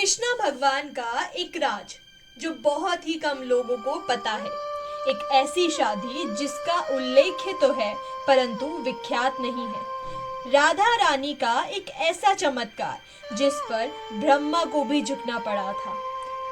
कृष्णा भगवान का एक राज जो बहुत ही कम लोगों को पता है। एक ऐसी शादी जिसका उल्लेख तो है परंतु विख्यात नहीं है। राधा रानी का एक ऐसा चमत्कार जिस पर ब्रह्मा को भी झुकना पड़ा था।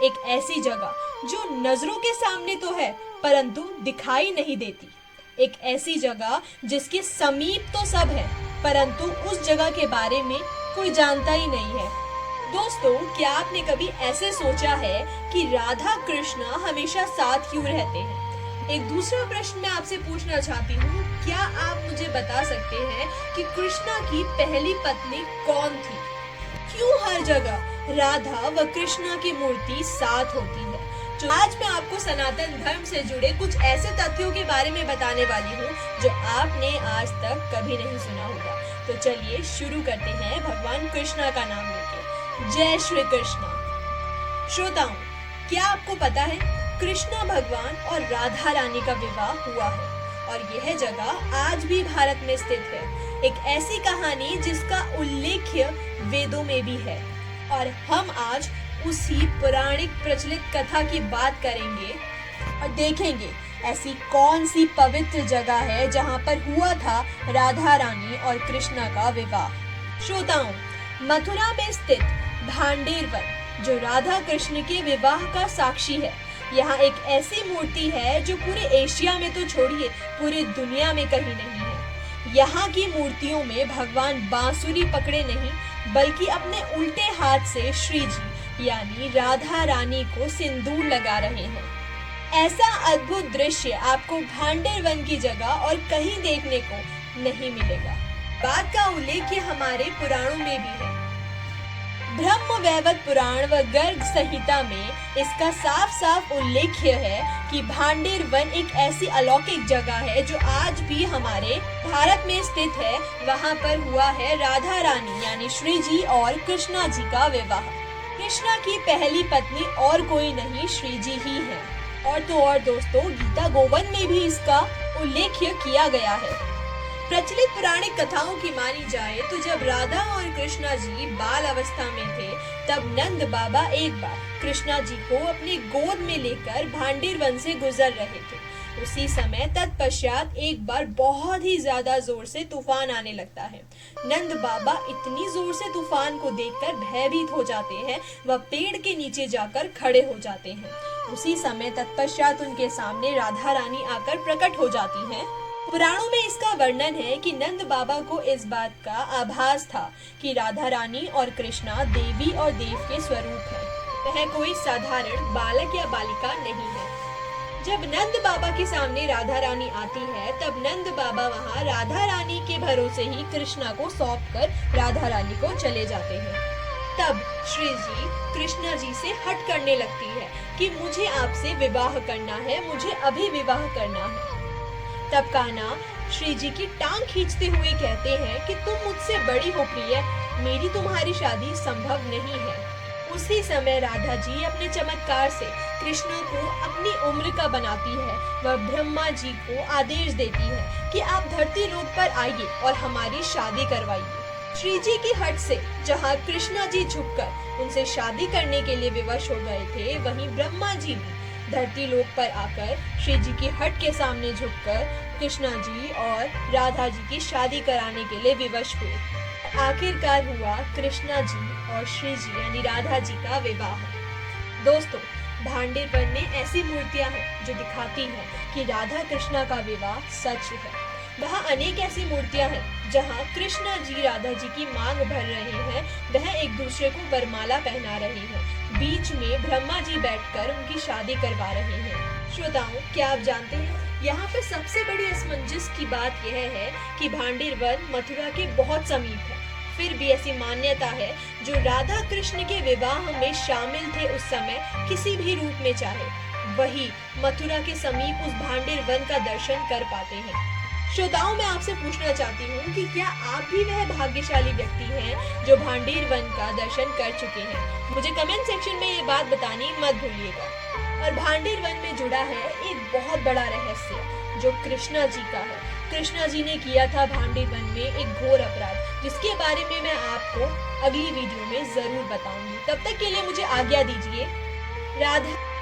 एक ऐसी जगह जो नजरों के सामने तो है परंतु दिखाई नहीं देती। एक ऐसी जगह जिसके समीप तो सब है परंतु उस जगह के बारे में कोई जानता ही नहीं है। दोस्तों, क्या आपने कभी ऐसे सोचा है कि राधा कृष्ण हमेशा साथ क्यों रहते हैं? एक दूसरा प्रश्न मैं आपसे पूछना चाहती हूँ, क्या आप मुझे बता सकते हैं कि कृष्णा की पहली पत्नी कौन थी? क्यों हर जगह राधा व कृष्णा की मूर्ति साथ होती है? तो आज मैं आपको सनातन धर्म से जुड़े कुछ ऐसे तथ्यों के बारे में बताने वाली हूँ जो आपने आज तक कभी नहीं सुना होगा। तो चलिए शुरू करते हैं भगवान कृष्णा का नाम लेके। जय श्री कृष्णा। श्रोताओं, क्या आपको पता है कृष्णा भगवान और राधा रानी का विवाह हुआ है और यह जगह आज भी भारत में स्थित है। एक ऐसी कहानी जिसका उल्लेख वेदों में भी है और हम आज उसी पौराणिक प्रचलित कथा की बात करेंगे और देखेंगे ऐसी कौन सी पवित्र जगह है जहां पर हुआ था राधा रानी और कृष्णा का विवाह। श्रोताओं, मथुरा में स्थित भांडेर वन जो राधा कृष्ण के विवाह का साक्षी है। यहाँ एक ऐसी मूर्ति है जो पूरे एशिया में तो छोड़िए पूरी दुनिया में कहीं नहीं है। यहाँ की मूर्तियों में भगवान बांसुरी पकड़े नहीं बल्कि अपने उल्टे हाथ से श्री जी यानी राधा रानी को सिंदूर लगा रहे हैं। ऐसा अद्भुत दृश्य आपको भांडेर वन की जगह और कहीं देखने को नहीं मिलेगा। बात का उल्लेख हमारे पुराणों में भी है। ब्रह्म वैवर्त पुराण व गर्ग संहिता में इसका साफ साफ उल्लेख है कि भांडेर वन एक ऐसी अलौकिक जगह है जो आज भी हमारे भारत में स्थित है। वहाँ पर हुआ है राधा रानी यानी श्री जी और कृष्णा जी का विवाह। कृष्णा की पहली पत्नी और कोई नहीं श्री जी ही है। और तो और दोस्तों, गीता गोवन में भी इसका उल्लेख किया गया है। प्रचलित पौराणिक कथाओं की मानी जाए तो जब राधा और कृष्णा जी बाल अवस्था में थे तब नंद बाबा एक बार कृष्णा जी को अपने गोद में लेकर भांडेर वन से गुजर रहे थे। उसी समय तत्पश्चात एक बार बहुत ही ज्यादा जोर से तूफान आने लगता है। नंद बाबा इतनी जोर से तूफान को देखकर भयभीत हो जाते हैं व पेड़ के नीचे जाकर खड़े हो जाते हैं। उसी समय तत्पश्चात उनके सामने राधा रानी आकर प्रकट हो जाती हैं। पुराणों में इसका वर्णन है कि नंद बाबा को इस बात का आभास था कि राधा रानी और कृष्णा देवी और देव के स्वरूप है। वह कोई साधारण बालक या बालिका नहीं है। जब नंद बाबा के सामने राधा रानी आती है तब नंद बाबा वहाँ राधा रानी के भरोसे ही कृष्णा को सौंप कर राधा रानी को चले जाते हैं। तब श्री जी कृष्णा जी से हट करने लगती है कि मुझे आपसे विवाह करना है, मुझे अभी विवाह करना है। तब कान्हा श्री जी की टांग खींचते हुए कहते हैं कि तुम मुझसे बड़ी हो प्रिय, मेरी तुम्हारी शादी संभव नहीं है। उसी समय राधा जी अपने चमत्कार से कृष्ण को अपनी उम्र का बनाती है। वह ब्रह्मा जी को आदेश देती है कि आप धरती लोक पर आइए और हमारी शादी करवाइए। श्री जी की हट से जहाँ कृष्णा जी झुककर उनसे शादी करने के लिए विवश हो गए थे, वहीं ब्रह्मा जी भी धरती लोक पर आकर श्री जी की हट के सामने झुककर कृष्णा जी और राधा जी की शादी कराने के लिए विवश हुए। आखिरकार हुआ कृष्णा जी और श्री जी यानी राधा जी का विवाह। दोस्तों, भांडेर वन में ऐसी मूर्तियां हैं जो दिखाती हैं कि राधा कृष्णा का विवाह सच है। वहाँ अनेक ऐसी मूर्तियां हैं जहाँ कृष्णा जी राधा जी की मांग भर रहे हैं, वह एक दूसरे को वरमाला पहना रहे हैं। बीच में ब्रह्मा जी बैठकर उनकी शादी करवा रहे हैं। श्रोताओं, क्या आप जानते हैं यहाँ पर सबसे बड़ी असमंजस की बात यह है कि भांडेर वन मथुरा के बहुत समीप है। फिर भी ऐसी मान्यता है जो राधा कृष्ण के विवाह में शामिल थे उस समय किसी भी रूप में चाहे वही मथुरा के समीप उस भांडेर वन का दर्शन कर पाते हैं। श्रोताओं, मैं आपसे पूछना चाहती हूँ कि क्या आप भी वह भाग्यशाली व्यक्ति हैं जो भांडेर वन का दर्शन कर चुके हैं? मुझे कमेंट सेक्शन में ये बात बतानी मत भूलिएगा। और भांडेर वन में जुड़ा है एक बहुत बड़ा रहस्य जो कृष्णा जी का है। कृष्णा जी ने किया था भांडेर वन में एक घोर अपराध जिसके बारे में मैं आपको अगली वीडियो में जरूर बताऊंगी। तब तक के लिए मुझे आज्ञा दीजिए। राधे।